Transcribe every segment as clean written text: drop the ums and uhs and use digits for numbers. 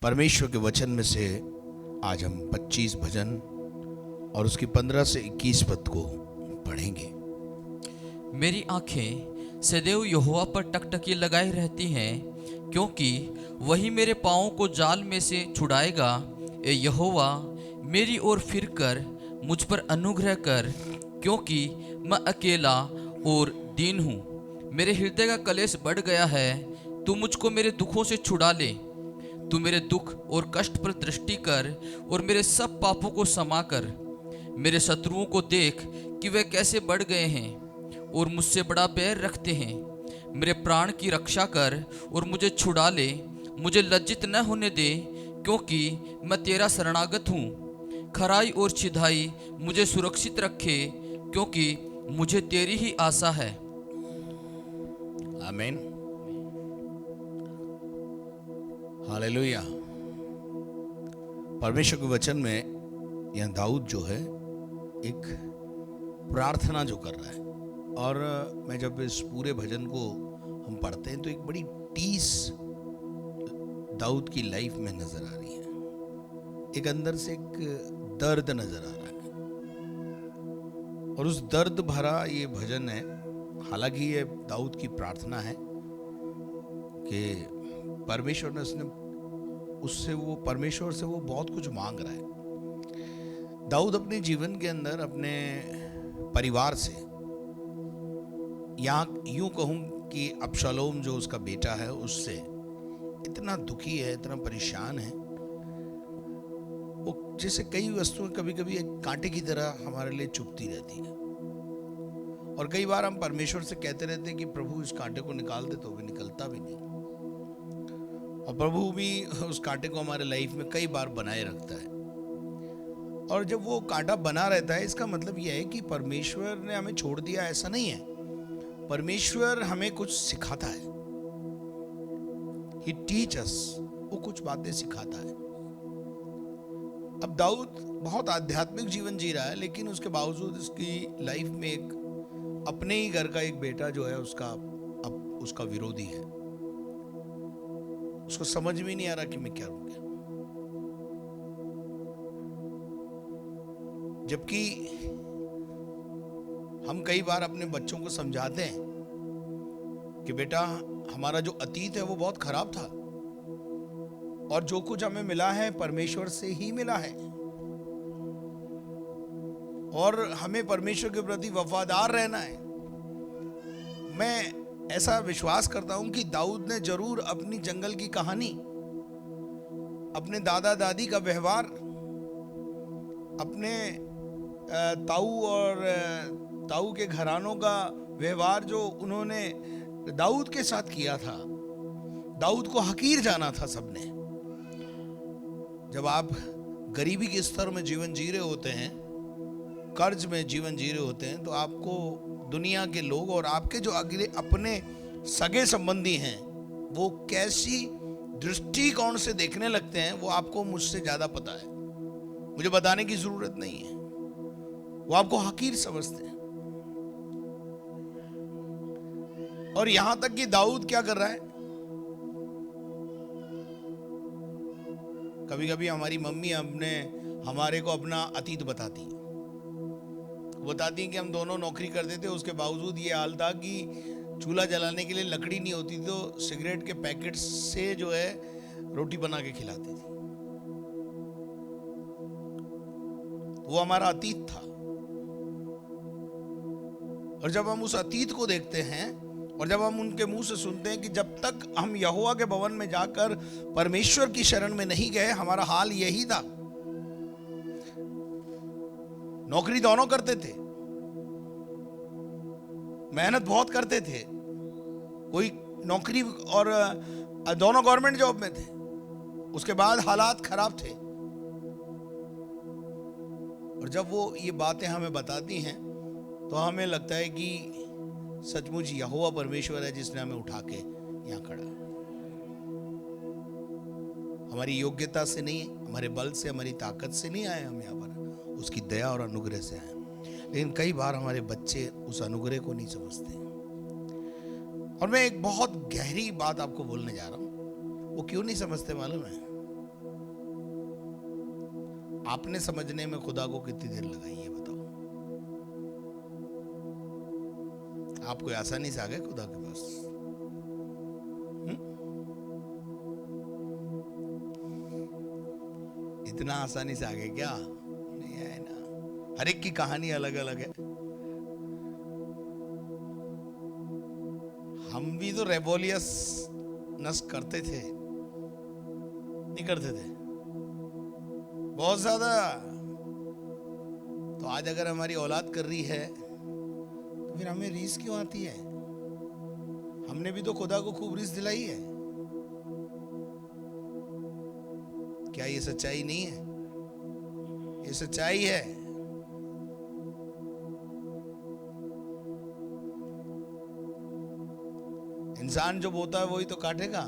परमेश्वर के वचन में से आज हम 25 भजन और उसकी 15 से 21 पद को पढ़ेंगे। मेरी आंखें सदैव यहोवा पर टकटकी लगाई रहती हैं, क्योंकि वही मेरे पाँवों को जाल में से छुड़ाएगा। ए यहोवा, मेरी ओर फिरकर मुझ पर अनुग्रह कर, क्योंकि मैं अकेला और दीन हूँ। मेरे हृदय का कलेश बढ़ गया है। तू मुझको मेरे दुखों से छुड़ा ले। तू मेरे दुख और कष्ट पर दृष्टि कर और मेरे सब पापों को क्षमा कर। मेरे शत्रुओं को देख कि वे कैसे बढ़ गए हैं और मुझसे बड़ा बैर रखते हैं। मेरे प्राण की रक्षा कर और मुझे छुड़ा ले। मुझे लज्जित न होने दे, क्योंकि मैं तेरा शरणागत हूँ। खराई और छिधाई मुझे सुरक्षित रखे, क्योंकि मुझे तेरी ही आशा है। आमीन, हालेलुया। परमेश्वर के वचन में यह दाऊद जो है एक प्रार्थना जो कर रहा है, और मैं जब इस पूरे भजन को हम पढ़ते हैं तो एक बड़ी टीस दाऊद की लाइफ में नजर आ रही है। एक अंदर से एक दर्द नजर आ रहा है, और उस दर्द भरा ये भजन है। हालांकि ये दाऊद की प्रार्थना है कि परमेश्वर ने परमेश्वर से वो बहुत कुछ मांग रहा है। दाऊद अपने जीवन के अंदर अपने परिवार से, या यूं कहूं कि अबशालोम जो उसका बेटा है उससे इतना दुखी है, इतना परेशान है। वो जैसे कई वस्तुएं कभी कभी एक कांटे की तरह हमारे लिए चुभती रहती है, और कई बार हम परमेश्वर से कहते रहते हैं कि प्रभु इस कांटे को निकाल दे, तो भी निकलता भी नहीं। और प्रभु भी उस कांटे को हमारे लाइफ में कई बार बनाए रखता है। और जब वो कांटा बना रहता है, इसका मतलब यह है कि परमेश्वर ने हमें छोड़ दिया, ऐसा नहीं है। परमेश्वर हमें कुछ सिखाता है। He teach us, वो कुछ बातें सिखाता है। अब दाऊद बहुत आध्यात्मिक जीवन जी रहा है, लेकिन उसके बावजूद उसकी लाइफ में एक अपने ही घर का एक बेटा जो है उसका विरोधी है। उसको समझ में नहीं आ रहा कि मैं क्या करूं। जबकि हम कई बार अपने बच्चों को समझाते हैं कि बेटा, हमारा जो अतीत है वो बहुत खराब था, और जो कुछ हमें मिला है परमेश्वर से ही मिला है, और हमें परमेश्वर के प्रति वफादार रहना है। मैं ऐसा विश्वास करता हूं कि दाऊद ने जरूर अपनी जंगल की कहानी, अपने दादा दादी का व्यवहार, अपने ताऊ के घरानों का व्यवहार जो उन्होंने दाऊद के साथ किया था, दाऊद को हकीर जाना था सबने। जब आप गरीबी के स्तर में जीवन जी रहे होते हैं, कर्ज में जीवन जी रहे होते हैं, तो आपको दुनिया के लोग और आपके जो अगले अपने सगे संबंधी हैं वो कैसी दृष्टिकोण से देखने लगते हैं, वो आपको मुझसे ज्यादा पता है। मुझे बताने की जरूरत नहीं है। वो आपको हकीर समझते हैं। और यहां तक कि दाऊद क्या कर रहा है, कभी कभी हमारी मम्मी हमारे को अपना अतीत बताती हैं कि हम दोनों नौकरी करते थे, उसके बावजूद ये हाल था कि चूल्हा जलाने के लिए लकड़ी नहीं होती, तो सिगरेट के पैकेट से जो है रोटी बना के खिलाती थी। वो हमारा अतीत था। और जब हम उस अतीत को देखते हैं, और जब हम उनके मुंह से सुनते हैं कि जब तक हम यहोवा के भवन में जाकर परमेश्वर की शरण में नहीं गए, हमारा हाल यही था। नौकरी दोनों करते थे, मेहनत बहुत करते थे, कोई नौकरी और दोनों गवर्नमेंट जॉब में थे। उसके बाद हालात खराब थे, और जब वो ये बातें हमें बताती हैं तो हमें लगता है कि सचमुच यहोवा परमेश्वर है जिसने हमें उठा के यहां खड़ा। हमारी योग्यता से नहीं, हमारे बल से, हमारी ताकत से नहीं आए हम यहाँ पर, उसकी दया और अनुग्रह से आए। लेकिन कई बार हमारे बच्चे उस अनुग्रह को नहीं समझते। और मैं एक बहुत गहरी बात आपको बोलने जा रहा हूं। वो क्यों नहीं समझते मालूम है? आपने समझने में खुदा को कितनी देर लगाई है बताओ? आप कोई आसानी से आ गए खुदा के पास? इतना आसानी से आ गए क्या? नहीं आए ना। हर एक की कहानी अलग अलग है। हम भी तो रेबोलियस नस करते थे, नहीं करते थे? बहुत ज्यादा। तो आज अगर हमारी औलाद कर रही है तो फिर हमें रीस क्यों आती है? हमने भी तो खुदा को खूब रीस दिलाई है। क्या ये सच्चाई नहीं है? ये सच्चाई है। इंसान जो बोता है वही तो काटेगा।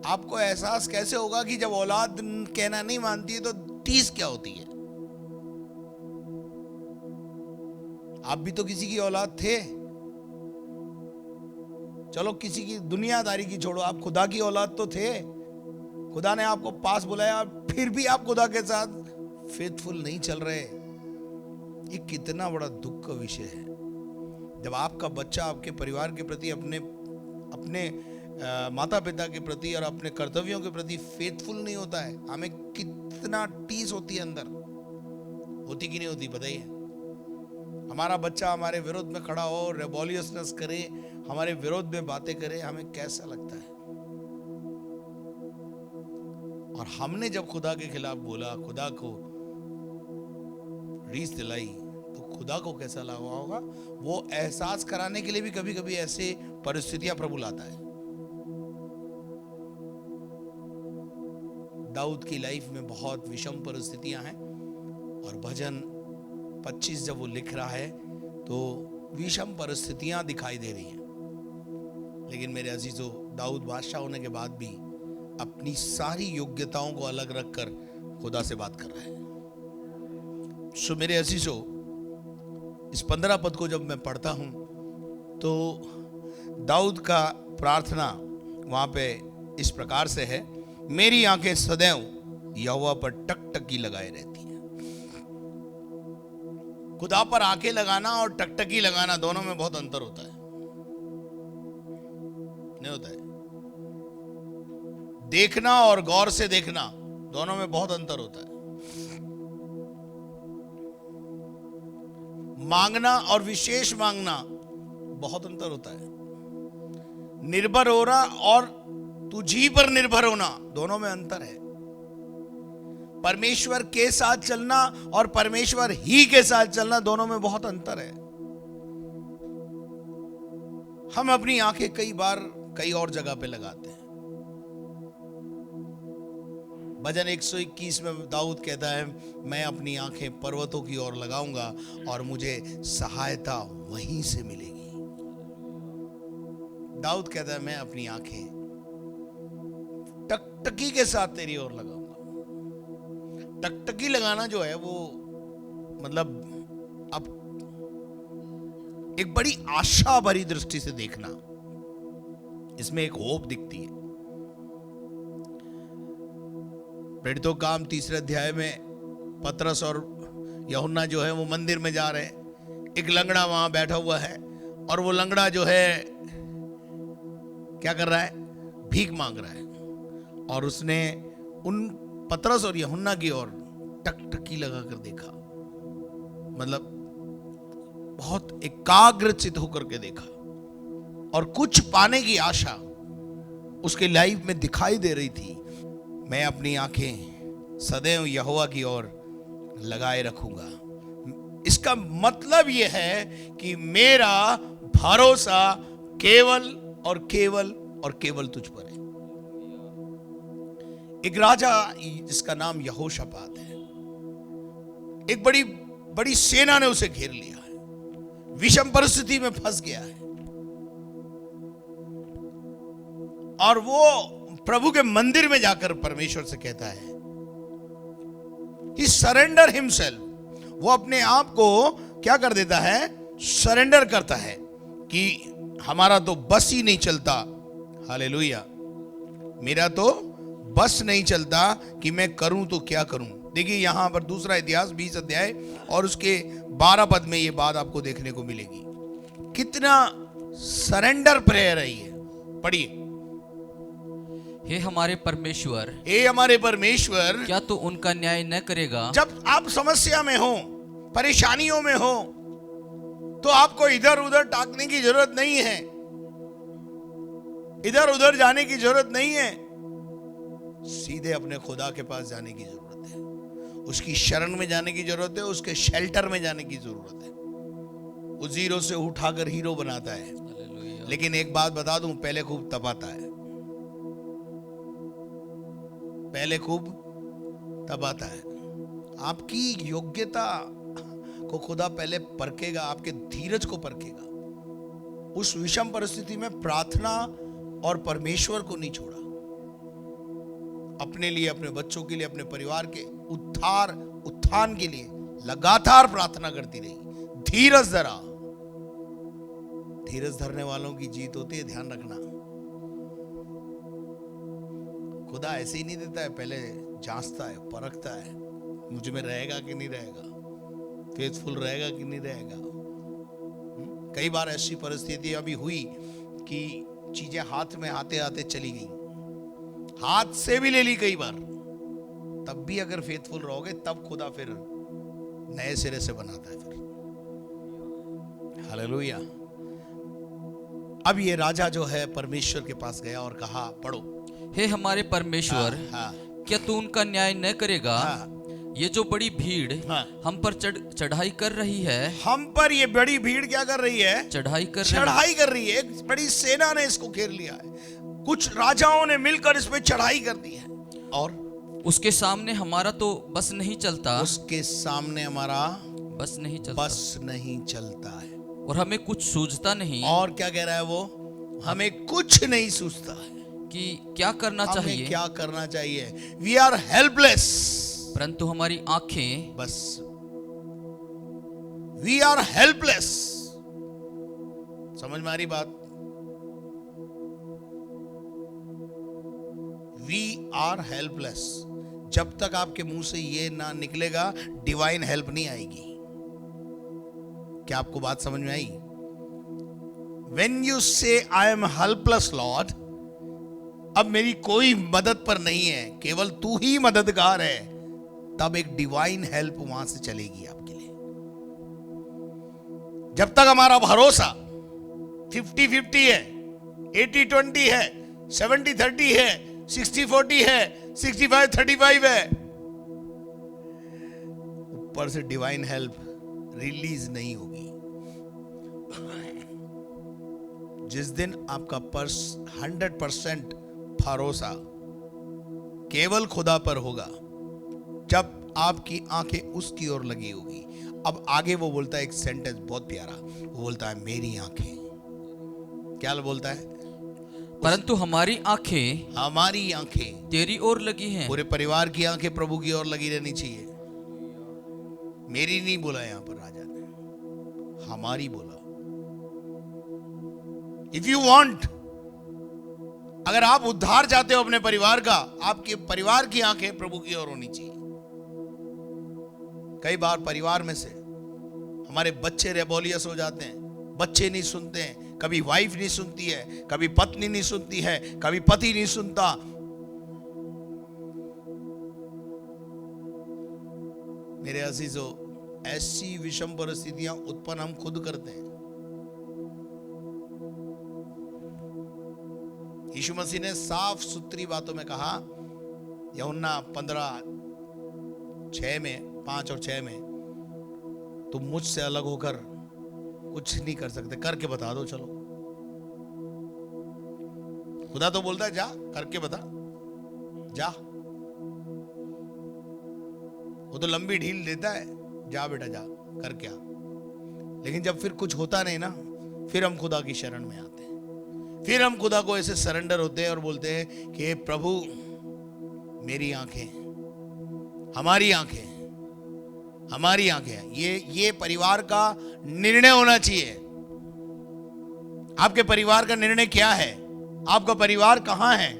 आपको एहसास कैसे होगा कि जब औलाद कहना नहीं मानती है तो टीस क्या होती है? आप भी तो किसी की औलाद थे। चलो किसी की दुनियादारी की छोड़ो, आप खुदा की औलाद तो थे। खुदा ने आपको पास बुलाया, फिर भी आप खुदा के साथ फेथफुल नहीं चल रहे। ये कितना बड़ा दुख का विषय है जब आपका बच्चा आपके परिवार के प्रति, अपने माता पिता के प्रति और अपने कर्तव्यों के प्रति फेथफुल नहीं होता है। हमें कितना टीस होती है अंदर, होती कि नहीं होती बताइए? हमारा बच्चा हमारे विरोध में खड़ा हो, रेबोलियसनेस करे, हमारे विरोध में बातें करे, हमें कैसा लगता है? और हमने जब खुदा के खिलाफ बोला, खुदा को रीस दिलाई, तो खुदा को कैसा लगा होगा? वो एहसास कराने के लिए भी कभी कभी ऐसे परिस्थितियां प्रभु लाता है। दाऊद की लाइफ में बहुत विषम परिस्थितियां हैं और भजन 25 जब वो लिख रहा है तो विषम परिस्थितियां दिखाई दे रही हैं। लेकिन मेरे अजीजों, दाऊद बादशाह होने के बाद भी अपनी सारी योग्यताओं को अलग रखकर खुदा से बात कर रहा है। सो मेरे अजीजों, इस 15 पद को जब मैं पढ़ता हूं तो दाऊद का प्रार्थना वहां पे इस प्रकार से है, मेरी आंखें सदैव यहोवा पर टकटकी लगाए रहती हैं। खुदा पर आंखें लगाना और टकटकी लगाना दोनों में बहुत अंतर होता है, नहीं होता है? देखना और गौर से देखना दोनों में बहुत अंतर होता है। मांगना और विशेष मांगना बहुत अंतर होता है। निर्भर होना और तुझी पर निर्भर होना दोनों में अंतर है। परमेश्वर के साथ चलना और परमेश्वर ही के साथ चलना दोनों में बहुत अंतर है। हम अपनी आंखें कई बार कई और जगह पे लगाते हैं। भजन 121 में दाऊद कहता है, मैं अपनी आंखें पर्वतों की ओर लगाऊंगा और मुझे सहायता वहीं से मिलेगी। दाऊद कहता है, मैं अपनी आंखें टकटकी के साथ तेरी ओर लगाऊंगा। टकटकी लगाना जो है वो मतलब अब एक बड़ी आशा भरी दृष्टि से देखना, इसमें एक होप दिखती है। प्रेरितों काम 3 अध्याय में पतरस और यूहन्ना जो है वो मंदिर में जा रहे हैं। एक लंगड़ा वहां बैठा हुआ है और वो लंगड़ा जो है क्या कर रहा है? भीख मांग रहा है। और उसने उन पतरस और यूहन्ना की ओर टकटकी लगाकर देखा, मतलब बहुत एकाग्रचित होकर के देखा और कुछ पाने की आशा उसके लाइफ में दिखाई दे रही थी। मैं अपनी आंखें सदैव यहोवा की ओर लगाए रखूंगा। इसका मतलब यह है कि मेरा भरोसा केवल और केवल और केवल तुझ पर है। एक राजा जिसका नाम यहोशापात है, एक बड़ी बड़ी सेना ने उसे घेर लिया है, विषम परिस्थिति में फंस गया है और वो प्रभु के मंदिर में जाकर परमेश्वर से कहता है, ही सरेंडर हिमसेल्फ। वो अपने आप को क्या कर देता है? सरेंडर करता है कि हमारा तो बस ही नहीं चलता, हालेलुया, मेरा तो बस नहीं चलता कि मैं करूं तो क्या करूं। देखिए यहां पर दूसरा इतिहास 20 अध्याय और उसके 12 पद में ये बात आपको देखने को मिलेगी। कितना सरेंडर प्रेयर है ये, पढ़िए। हे हमारे परमेश्वर, हे हमारे परमेश्वर, क्या तू उनका न्याय न करेगा? जब आप समस्या में हो, परेशानियों में हो, तो आपको इधर उधर टाकने की जरूरत नहीं है, इधर उधर जाने की जरूरत नहीं है, सीधे अपने खुदा के पास जाने की जरूरत है, उसकी शरण में जाने की जरूरत है, उसके शेल्टर में जाने की जरूरत है। वो जीरो से उठाकर हीरो बनाता है, लेकिन एक बात बता दूं, पहले खूब तपाता है, पहले खूब तपाता है। आपकी योग्यता को खुदा पहले परखेगा, आपके धीरज को परखेगा। उस विषम परिस्थिति में प्रार्थना और परमेश्वर को नहीं छोड़ा, अपने लिए, अपने बच्चों के लिए, अपने परिवार के उत्थान के लिए लगातार प्रार्थना करती रही। धीरज धरा, धीरज धरने वालों की जीत होती है, ध्यान रखना। खुदा ऐसे ही नहीं देता है, पहले जांचता है, परखता है, मुझ में रहेगा कि नहीं रहेगा, फेथफुल रहेगा कि नहीं रहेगा। कई बार ऐसी परिस्थिति अभी हुई कि चीजें हाथ में आते आते चली गई, हाथ से भी ले ली कई बार, तब भी अगर फेथफुल रहोगे तब खुदा फिर नए सिरे से बनाता है फिर। हालेलुया। अब ये राजा जो है परमेश्वर के पास गया और कहा, पढ़ो। हे हमारे परमेश्वर, क्या तू उनका न्याय न करेगा? ये जो बड़ी भीड़ हम पर चढ़ाई कर रही है, हम पर ये बड़ी भीड़ क्या कर रही है? चढ़ाई कर रही है। एक बड़ी सेना ने इसको घेर लिया है, कुछ राजाओं ने मिलकर इस पे चढ़ाई कर दी है, और उसके सामने हमारा तो बस नहीं चलता, उसके सामने हमारा बस नहीं चलता है, और हमें कुछ सूझता नहीं। और क्या कह रहा है वो? हमें कुछ नहीं सूझता है कि क्या करना चाहिए, क्या करना चाहिए। वी आर हेल्पलेस, परंतु हमारी आंखें, बस वी आर हेल्पलेस। समझ में आ रही बात? We are helpless. जब तक आपके मुंह से ये ना निकलेगा, डिवाइन हेल्प नहीं आएगी। क्या आपको बात समझ में आई? When you say I am helpless Lord, अब मेरी कोई मदद पर नहीं है, केवल तू ही मददगार है, तब एक डिवाइन हेल्प वहां से चलेगी आपके लिए। जब तक हमारा भरोसा 50-50 है, 80-20 है, 70-30 है, 60-40 है, 65-35 है, ऊपर से डिवाइन हेल्प रिलीज नहीं होगी। जिस दिन आपका पर्स 100% भरोसा केवल खुदा पर होगा, जब आपकी आंखें उसकी ओर लगी होगी। अब आगे वो बोलता है एक सेंटेंस बहुत प्यारा, वो बोलता है मेरी आंखें, क्या बोलता है? परंतु हमारी आंखें तेरी ओर लगी हैं। पूरे परिवार की आंखें प्रभु की ओर लगी रहनी चाहिए। मेरी नहीं बोला यहां पर राजा ने, हमारी बोला। इफ यू वांट, अगर आप उद्धार चाहते हो अपने परिवार का, आपके परिवार की आंखें प्रभु की ओर होनी चाहिए। कई बार परिवार में से हमारे बच्चे रेबोलियस हो जाते हैं, बच्चे नहीं सुनते हैं। कभी वाइफ नहीं सुनती है, कभी पत्नी नहीं सुनती है, कभी पति नहीं सुनता। मेरे अजीजों, ऐसी विषम परिस्थितियां उत्पन्न हम खुद करते हैं। यीशु मसीह ने साफ सुथरी बातों में कहा, यूहन्ना 15:6 में, 5 और 6 में, तुम मुझसे अलग होकर कुछ नहीं कर सकते, करके बता दो। चलो, खुदा तो बोलता है जा करके बता, जा। वो तो लंबी ढील देता है, जा बेटा जा करके आ। लेकिन जब फिर कुछ होता नहीं ना, फिर हम खुदा की शरण में आते हैं, फिर हम खुदा को ऐसे सरेंडर होते हैं और बोलते हैं कि प्रभु मेरी आंखें, हमारी आंखें, हमारी आंखें। ये परिवार का निर्णय होना चाहिए। आपके परिवार का निर्णय क्या है? आपका परिवार कहां है?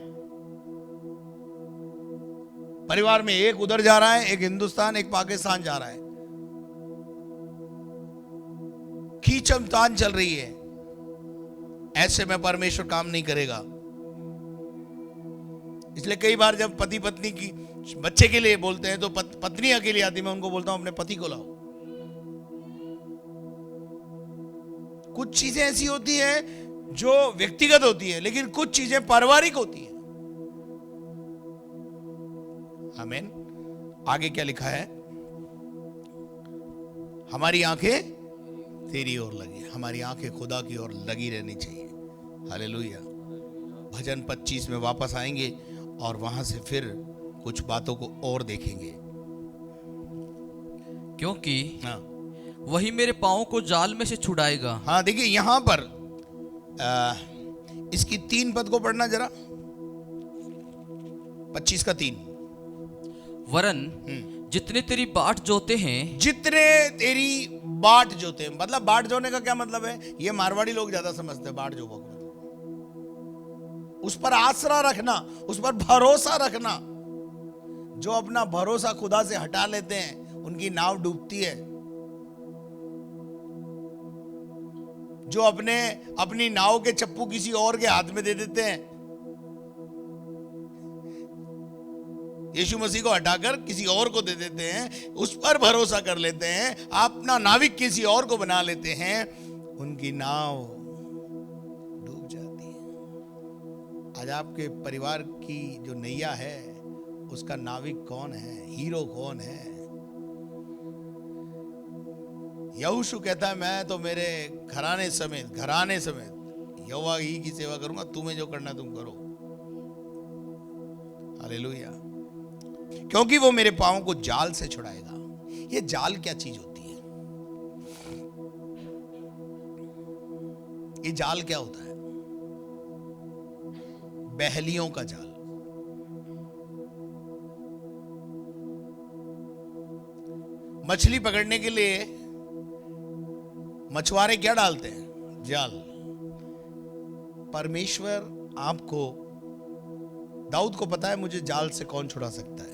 परिवार में एक उधर जा रहा है, एक हिंदुस्तान, एक पाकिस्तान जा रहा है, खींचतान चल रही है। ऐसे में परमेश्वर काम नहीं करेगा। इसलिए कई बार जब पति पत्नी की बच्चे के लिए बोलते हैं तो पत्नी अकेली आती, मैं उनको बोलता हूं अपने पति को लाओ। कुछ चीजें ऐसी होती हैं जो व्यक्तिगत होती है, लेकिन कुछ चीजें पारिवारिक होती हैं। आमीन। आगे क्या लिखा है? हमारी आंखें तेरी ओर लगी, हमारी आंखें खुदा की ओर लगी रहनी चाहिए। हालेलुया। भजन 25 में वापस आएंगे और वहां से फिर कुछ बातों को और देखेंगे। क्योंकि हाँ वही मेरे पाँव को जाल में से छुड़ाएगा। हाँ, देखिए यहां पर इसकी 3 पद को पढ़ना जरा, 25 का 3। वरन जितने तेरी बाट जोते हैं, जितने तेरी बाट जोते हैं, मतलब बाट जोने का क्या मतलब है? ये मारवाड़ी लोग ज्यादा समझते हैं बाट जोबा को। उस पर आसरा रखना, उस पर भरोसा रखना। जो अपना भरोसा खुदा से हटा लेते हैं उनकी नाव डूबती है। जो अपनी नाव के चप्पू किसी और के हाथ में दे देते हैं, यीशु मसीह को हटाकर किसी और को दे देते हैं, उस पर भरोसा कर लेते हैं, अपना नाविक किसी और को बना लेते हैं, उनकी नाव डूब जाती है। आज आपके परिवार की जो नैया है उसका नाविक कौन है? हीरो कौन है? यहोशू कहता है मैं तो मेरे घराने समेत यहोवा ही की सेवा करूंगा, तुम्हें जो करना तुम करो। हालेलुया। क्योंकि वो मेरे पांव को जाल से छुड़ाएगा। ये जाल क्या चीज होती है? ये जाल क्या होता है? बहलियों का जाल। मछली पकड़ने के लिए मछुआरे क्या डालते हैं? जाल। परमेश्वर आपको, दाऊद को पता है मुझे जाल से कौन छुड़ा सकता है।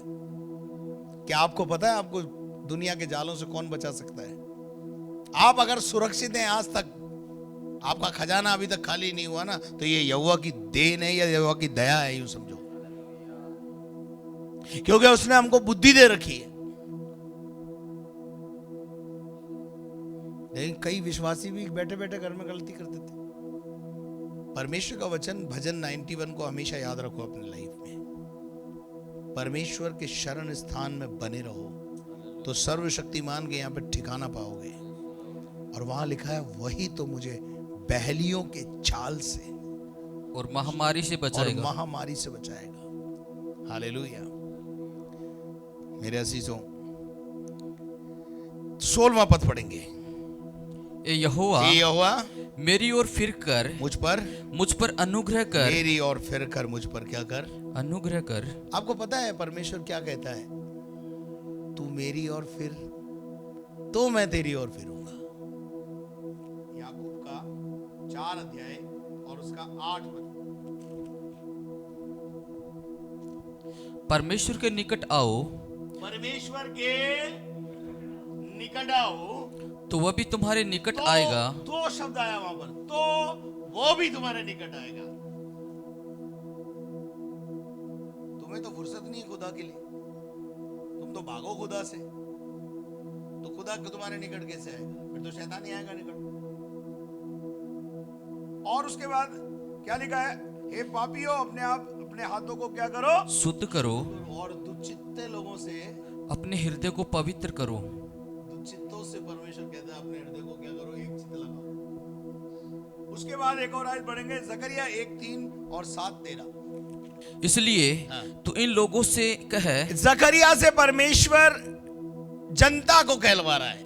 क्या आपको पता है आपको दुनिया के जालों से कौन बचा सकता है? आप अगर सुरक्षित हैं, आज तक आपका खजाना अभी तक खाली नहीं हुआ ना, तो ये यहोवा की देन है या यहोवा की दया है, यूं समझो। क्योंकि उसने हमको बुद्धि दे रखी है। लेकिन कई विश्वासी भी बैठे बैठे घर में गलती कर देते। परमेश्वर का वचन भजन 91 को हमेशा याद रखो अपनी लाइफ में। परमेश्वर के शरण स्थान में बने रहो तो सर्वशक्तिमान के यहाँ पे ठिकाना पाओगे। और वहां लिखा है वही तो मुझे बहलियों के चाल से और महामारी से बचाएगा। महामारी से बचाएगा। हालेलुया। मेरे अजीजों 16वां पद पढ़ेंगे। ए यहोवा मेरी ओर फिर कर, मुझ पर अनुग्रह कर। मेरी ओर फिर कर, मुझ पर क्या कर? अनुग्रह कर। आपको पता है परमेश्वर क्या कहता है? तू मेरी ओर फिर तो मैं तेरी ओर फिरूंगा। याकूब का 4 अध्याय और उसका 8 पद। परमेश्वर के निकट आओ, परमेश्वर के निकट आओ तो वह भी तुम्हारे निकट आएगा। 2 शब्द आया वहां पर, तो वो भी तुम्हारे निकट आएगा। तुम्हें तो फुर्सत नहीं है खुदा के लिए, तुम तो भागो खुदा से। तो खुदा तुम्हारे निकट कैसे आएगा? फिर तो शैतान ही आएगा निकट। और उसके बाद क्या लिखा है? हे पापियों, अपने हाथों को क्या करो? शुद्ध करो, और दुचित्ते लोगों से अपने हृदय को पवित्र करो। दुचित्तों से परमेश्वर कहता है अपने हृदय को क्या करो? एक चित्त लगाओ। उसके बाद एक और आयत पढ़ेंगे, जकरिया 1:3 और 7:13। इसलिए तो इन लोगों से कह। जकरिया से परमेश्वर जनता को कहलवा रहा है,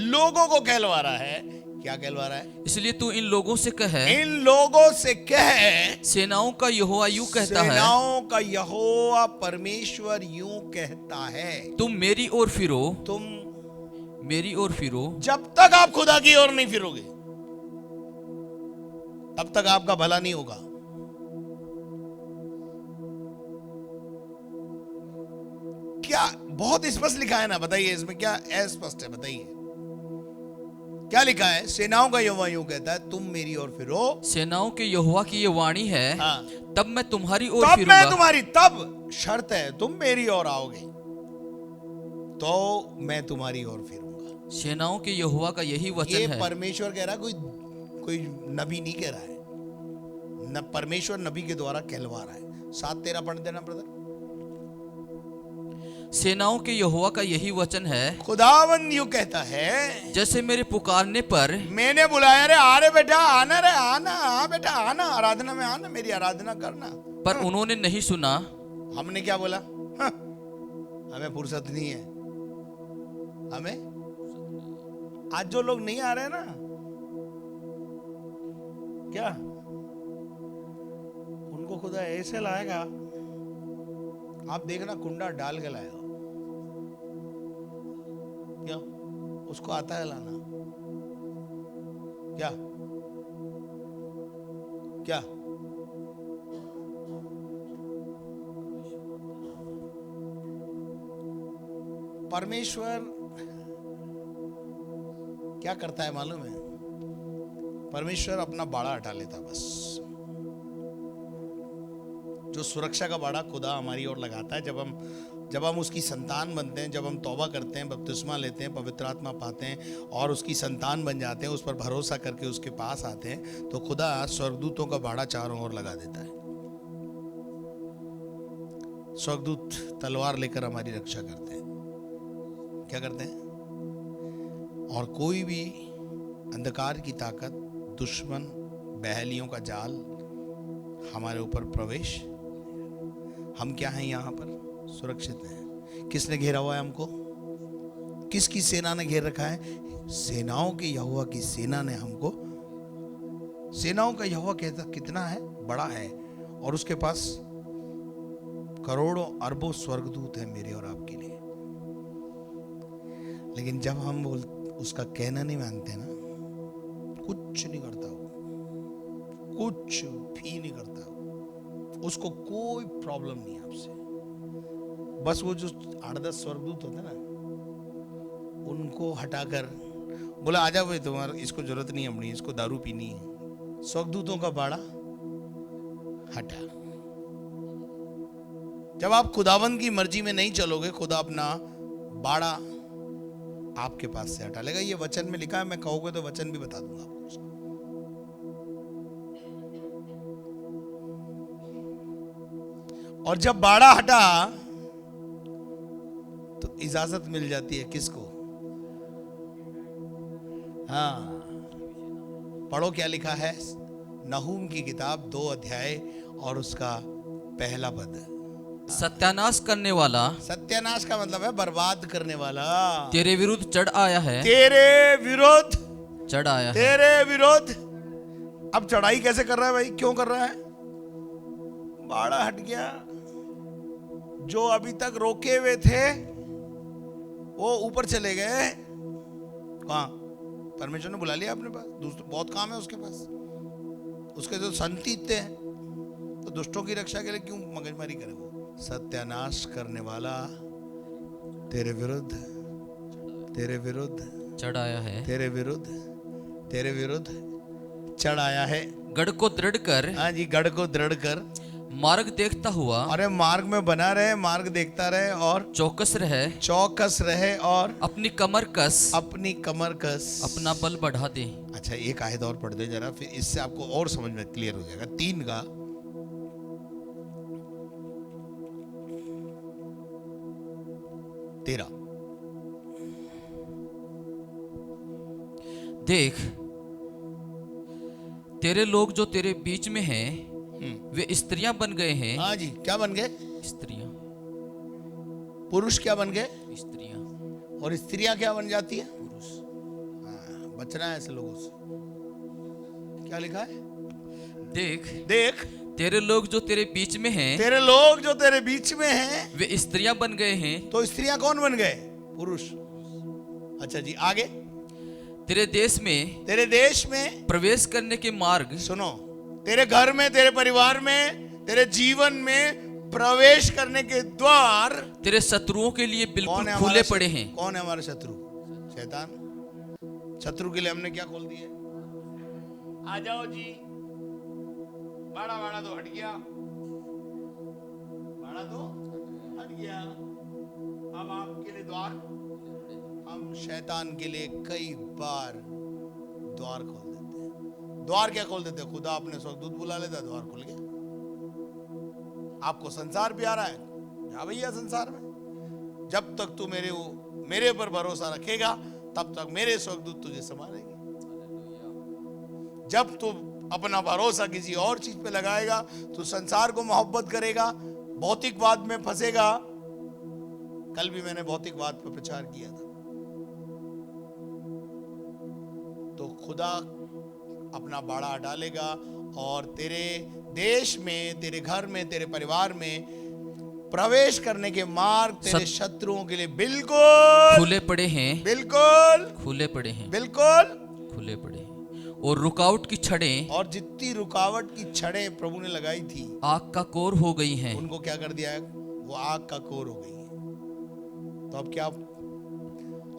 लोगों को कहलवा रहा है। क्या कहलवा रहा है? इसलिए तू इन लोगों से कह, इन लोगों से कह, सेनाओं का यहोवा यूं कहता है, सेनाओं का यहोवा परमेश्वर यूं कहता है, तुम मेरी ओर फिरो, तुम मेरी ओर फिरो। जब तक आप खुदा की ओर नहीं फिरोगे तब तक आपका भला नहीं होगा। बहुत स्पष्ट लिखा है ना, बताइए इसमें क्या अस्पष्ट है, बताइए क्या लिखा है। सेनाओं का यहोवा यूं कहता है, तुम मेरी ओर फिरो। सेनाओं के यहोवा की ये वाणी है, हाँ। तब मैं तुम्हारी ओर तब मैं फिरूंगा। तुम्हारी, तब शर्त है तुम मेरी ओर आओगे तो मैं तुम्हारी ओर फिरूंगा। सेनाओं के यहोवा का यही वचन ये है। परमेश्वर कह रहा है, कोई नबी नहीं कह रहा है, न परमेश्वर नबी के द्वारा कहलवा रहा है। 7:13 पढ़ देना ब्रदर। सेनाओं के यहोवा का यही वचन है, खुदावंद यूं कहता है, जैसे मेरे पुकारने पर मैंने बुलाया रे, आ रे बेटा, आना रे, आना, हाँ बेटा आना, आराधना में आना, मेरी आराधना करना, पर उन्होंने नहीं सुना। हमने क्या बोला, हाँ, हमें फुर्सत नहीं है। हमें आज जो लोग नहीं आ रहे हैं ना, क्या उनको खुदा ऐसे लाएगा, आप देखना कुंडा डाल के लाएगा। क्या उसको आता है लाना? क्या क्या परमेश्वर क्या करता है मालूम है? परमेश्वर अपना बाड़ा हटा लेता बस। जो सुरक्षा का बाड़ा खुदा हमारी ओर लगाता है, जब हम उसकी संतान बनते हैं, जब हम तौबा करते हैं, बपतिस्मा लेते हैं, पवित्र आत्मा पाते हैं और उसकी संतान बन जाते हैं, उस पर भरोसा करके उसके पास आते हैं, तो खुदा स्वर्गदूतों का बाड़ा चारों ओर लगा देता है। स्वर्गदूत तलवार लेकर हमारी रक्षा करते हैं। क्या करते हैं? और कोई भी अंधकार की ताकत, दुश्मन, बहलियों का जाल हमारे ऊपर प्रवेश, हम क्या हैं यहाँ पर? सुरक्षित हैं। किसने घेरा हुआ है हमको? किसकी सेना ने घेर रखा है? सेनाओं के यहोवा की सेना ने हमको। सेनाओं का यहोवा कहता कितना है? बड़ा है, और उसके पास करोड़ों अरबों स्वर्गदूत हैं मेरे और आपके लिए। लेकिन जब हम उसका कहना नहीं मानते ना, कुछ नहीं करता वो, कुछ भी नहीं करता, उसको कोई प्रॉब्लम नहीं आपसे। बस वो जो 8-10 स्वर्गदूत होते ना, उनको हटाकर बोला आजा भाई, तुम्हारा इसको जरूरत नहीं अपनी, इसको दारू पीनी है। स्वर्गदूतों का बाड़ा हटा। जब आप खुदावंद की मर्जी में नहीं चलोगे, खुदा अपना बाड़ा आपके पास से हटा लेगा। ये वचन में लिखा है, मैं कहोगे तो वचन भी बता दूंगा आपको उसका। और जब बाड़ा हटा तो इजाजत मिल जाती है किसको? हाँ, पढ़ो क्या लिखा है नहूम की किताब 2 अध्याय और उसका पहला पद। सत्यानाश करने वाला, सत्यानाश का मतलब है बर्बाद करने वाला, तेरे विरुद्ध चढ़ आया है। तेरे विरुद्ध चढ़ आया है। तेरे विरुद्ध। अब चढ़ाई कैसे कर रहा है भाई? क्यों कर रहा है? बाड़ा हट गया। जो अभी तक रोके हुए थे वो ऊपर चले गए। कहाँ? परमेश्वर ने बुला लिया अपने पास। बहुत काम है उसके पास। उसके जो संत इतने हैं, तो दुष्टों की रक्षा के लिए क्यों मगजमारी करे वो? सत्यानाश करने वाला तेरे विरुद्ध चढ़ आया है। तेरे विरुद्ध चढ़ आया है। गढ़ को दृढ़ कर, हाँ जी, गढ़ को दृढ़ कर, मार्ग देखता हुआ, अरे मार्ग में बना रहे, मार्ग देखता रहे, और चौकस रहे, और अपनी कमर कस, अपना बल बढ़ा दे। अच्छा, एक आयत और पढ़ दे जरा, फिर इससे आपको और समझ में क्लियर हो जाएगा। 3 का तेरा। देख, तेरे लोग जो तेरे बीच में हैं, वे स्त्रियां बन गए हैं। हाँ जी, क्या बन गए? स्त्रियां। पुरुष क्या बन गए? स्त्रियां। और स्त्रियां क्या बन जाती है? पुरुष। हाँ, बचना है ऐसे लोगों से। क्या लिखा है? देख तेरे लोग जो तेरे बीच में हैं, वे स्त्रियां बन गए हैं। तो स्त्रियां कौन बन गए? पुरुष। अच्छा जी, आगे। तेरे देश में प्रवेश करने के मार्ग, सुनो, तेरे घर में, तेरे परिवार में, तेरे जीवन में प्रवेश करने के द्वार तेरे शत्रुओं के लिए बिल्कुल कौन है खुले हमारा पड़े शत्रु? हैं। कौन है हमारा शत्रु? शैतान। शत्रु के लिए हमने क्या खोल दिया? आ जाओ जी, बाड़ा तो हट गया, बाड़ा तो हट गया। अब आपके लिए द्वार, हम शैतान के लिए कई बार द्वार खोल देते हैं। द्वार क्या खोल देते हैं? खुदा अपने स्वर्गदूत बुला लेता, द्वार खुल गया। आपको संसार भी आ रहा है, जा भैया संसार में। जब तक तू मेरे पर भरोसा रखेगा तब तक मेरे स्वर्गदूत तुझे संभालेंगे। जब तू अपना भरोसा किसी और चीज पे लगाएगा, तू संसार को मोहब्बत करेगा, भौतिकवाद में फंसेगा। कल भी मैंने भौतिकवाद पर प्रचार किया था। तो खुदा अपना बाड़ा डालेगा और तेरे देश में, तेरे घर में, तेरे परिवार में प्रवेश करने के मार्ग तेरे शत्रुओं के लिए बिल्कुल खुले पड़े हैं, बिल्कुल खुले पड़े हैं, बिल्कुल खुले पड़े हैं। और रुकावट की छड़ें, और जितनी रुकावट की छड़ें प्रभु ने लगाई थी, आग का कोर हो गई हैं। उनको क्या कर दिया है? वो आग का कोर हो गई है। तो अब क्या,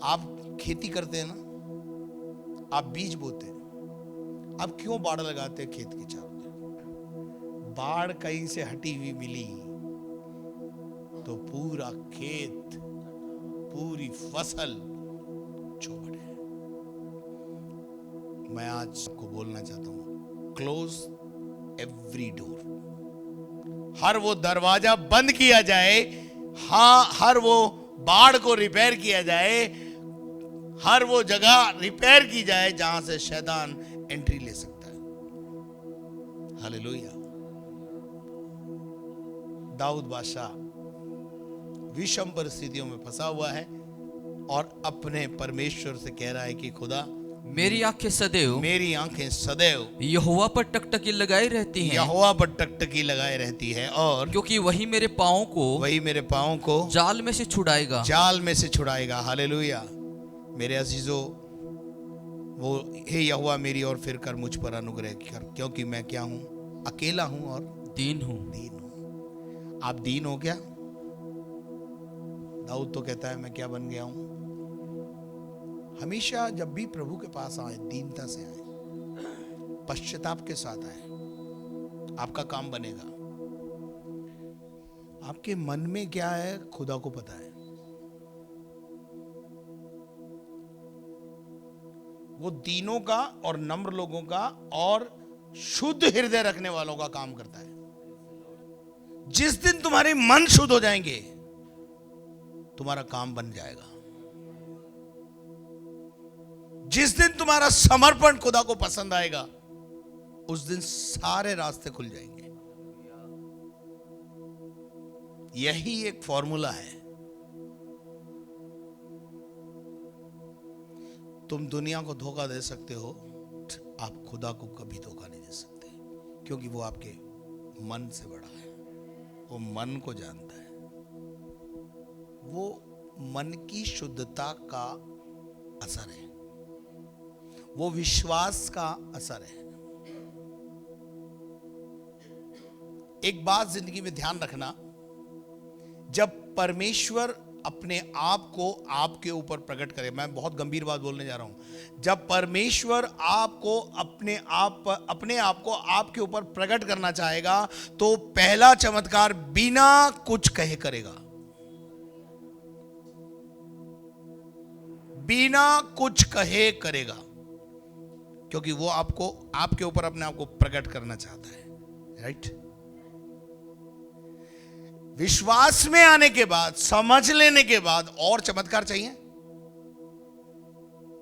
आप खेती करते हैं ना, आप बीज बोते हैं, अब क्यों बाड़ लगाते हैं खेत के चारों तरफ? बाढ़ कहीं से हटी हुई मिली तो पूरा खेत, पूरी फसल चौपट है। मैं आज को बोलना चाहता हूं, क्लोज एवरी डोर। हर वो दरवाजा बंद किया जाए, हाँ, हर वो बाढ़ को रिपेयर किया जाए, हर वो जगह रिपेयर की जाए जहां से शैतान एंट्री ले सकता है। हालेलुया। दाऊद बादशाह विषम परिस्थितियों में फंसा हुआ है और अपने परमेश्वर से कह रहा है कि खुदा, मेरी आंखें सदैव, मेरी आंखें सदैव यहोवा पर टकटकी लगाई रहती हैं, यहोवा पर टकटकी लगाए रहती है, और क्योंकि वही मेरे पाँव को, वही मेरे पाँव को जाल में से छुड़ाएगा, जाल में से छुड़ाएगा। हालेलुया। मेरे अजीजों, वो हे यहोवा मेरी और फिर कर मुझ पर अनुग्रह कर, क्योंकि मैं क्या हूं? अकेला हूं और दीन हूँ। दीन हूं। आप दीन हो क्या? दाऊद तो कहता है मैं क्या बन गया हूं? हमेशा जब भी प्रभु के पास आए, दीनता से आए, पश्चाताप के साथ आए, आपका काम बनेगा। आपके मन में क्या है खुदा को पता है। वो दीनों का और नम्र लोगों का और शुद्ध हृदय रखने वालों का काम करता है। जिस दिन तुम्हारे मन शुद्ध हो जाएंगे, तुम्हारा काम बन जाएगा। जिस दिन तुम्हारा समर्पण खुदा को पसंद आएगा, उस दिन सारे रास्ते खुल जाएंगे। यही एक फॉर्मूला है। तुम दुनिया को धोखा दे सकते हो, आप खुदा को कभी धोखा नहीं दे सकते, क्योंकि वो आपके मन से बड़ा है। वो मन को जानता है। वो मन की शुद्धता का असर है, वो विश्वास का असर है। एक बात जिंदगी में ध्यान रखना, जब परमेश्वर अपने आप को आपके ऊपर प्रकट करे, मैं बहुत गंभीर बात बोलने जा रहा हूं, जब परमेश्वर आपको अपने आप को आपके ऊपर प्रकट करना चाहेगा, तो पहला चमत्कार बिना कुछ कहे करेगा। बिना कुछ कहे करेगा, क्योंकि वो आपको, आपके ऊपर अपने आप को प्रकट करना चाहता है। राइट? विश्वास में आने के बाद, समझ लेने के बाद और चमत्कार चाहिए?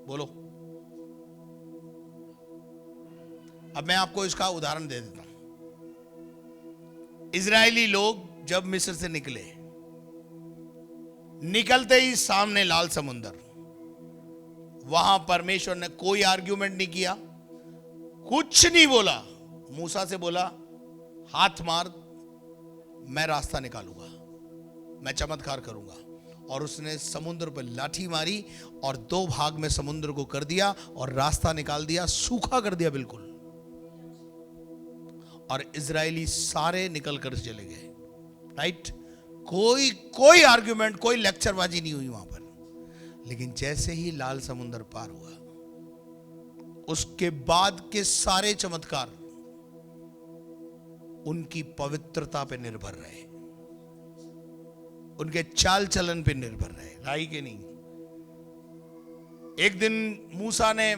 बोलो। अब मैं आपको इसका उदाहरण दे देता हूं। इजरायली लोग जब मिस्र से निकले, निकलते ही सामने लाल समुंदर, वहां परमेश्वर ने कोई आर्ग्यूमेंट नहीं किया, कुछ नहीं बोला। मूसा से बोला हाथ मार, मैं रास्ता निकालूंगा, मैं चमत्कार करूंगा। और उसने समुद्र पर लाठी मारी और दो भाग में समुद्र को कर दिया और रास्ता निकाल दिया, सूखा कर दिया बिल्कुल। और इजरायली सारे निकल कर चले गए। राइट। कोई कोई आर्ग्यूमेंट, कोई लेक्चरबाजी नहीं हुई वहां पर। लेकिन जैसे ही लाल समुंदर पार हुआ, उसके बाद के सारे चमत्कार उनकी पवित्रता पे निर्भर रहे, उनके चाल चलन पे निर्भर रहे, राई के नहीं। एक दिन मूसा ने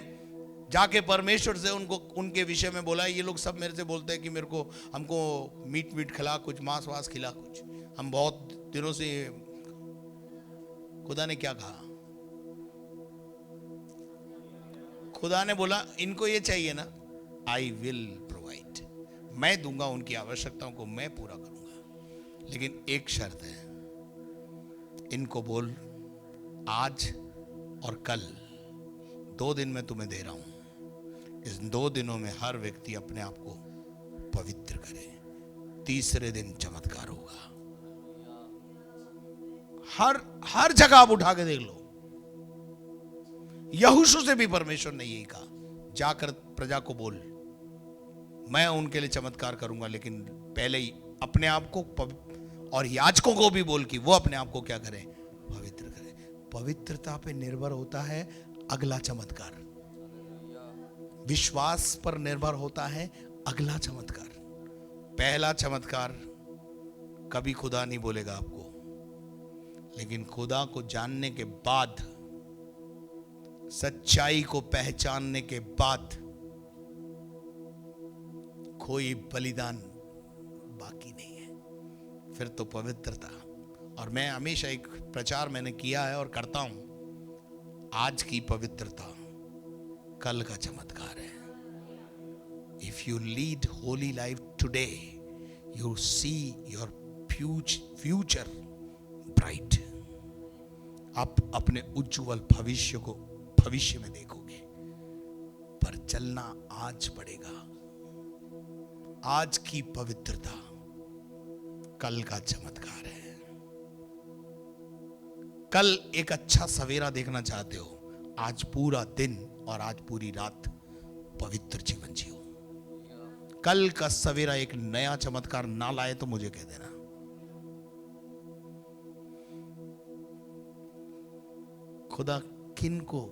जाके परमेश्वर से उनके विषय में बोला, ये लोग सब मेरे से बोलते हैं कि मेरे को, हमको मीट मीट खिला, कुछ मांस वास खिला, कुछ हम बहुत दिनों से। खुदा ने क्या कहा? खुदा ने बोला इनको ये चाहिए ना, आई विल प्रोवाइड, मैं दूंगा, उनकी आवश्यकताओं को मैं पूरा करूंगा। लेकिन एक शर्त है, इनको बोल आज और कल 2 दिन मैं तुम्हें दे रहा हूं, इस 2 दिनों में हर व्यक्ति अपने आप को पवित्र करे, तीसरे दिन चमत्कार होगा। हर जगह आप उठा के देख लो, यहोशू से भी परमेश्वर ने यही कहा, जाकर प्रजा को बोल मैं उनके लिए चमत्कार करूंगा, लेकिन पहले ही अपने आप को और याजकों को भी बोल कि वो अपने आप को क्या करें? पवित्र करें। पवित्रता पे निर्भर होता है अगला चमत्कार, विश्वास पर निर्भर होता है अगला चमत्कार। पहला चमत्कार कभी खुदा नहीं बोलेगा आपको, लेकिन खुदा को जानने के बाद, सच्चाई को पहचानने के बाद कोई बलिदान बाकी नहीं है, फिर तो पवित्रता। और मैं हमेशा एक प्रचार मैंने किया है और करता हूं, आज की पवित्रता कल का चमत्कार है। If you lead Holi life today, you see your future bright. आप अपने उज्जवल भविष्य में देखोगे, पर चलना आज पड़ेगा। आज की पवित्रता कल का चमत्कार है। कल एक अच्छा सवेरा देखना चाहते हो, आज पूरा दिन और आज पूरी रात पवित्र जीवन जियो। कल का सवेरा एक नया चमत्कार ना लाए तो मुझे कह देना। खुदा किन को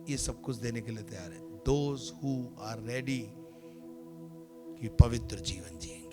ये सब कुछ देने के लिए तैयार है? दोज हु आर रेडी कि पवित्र जीवन जिए।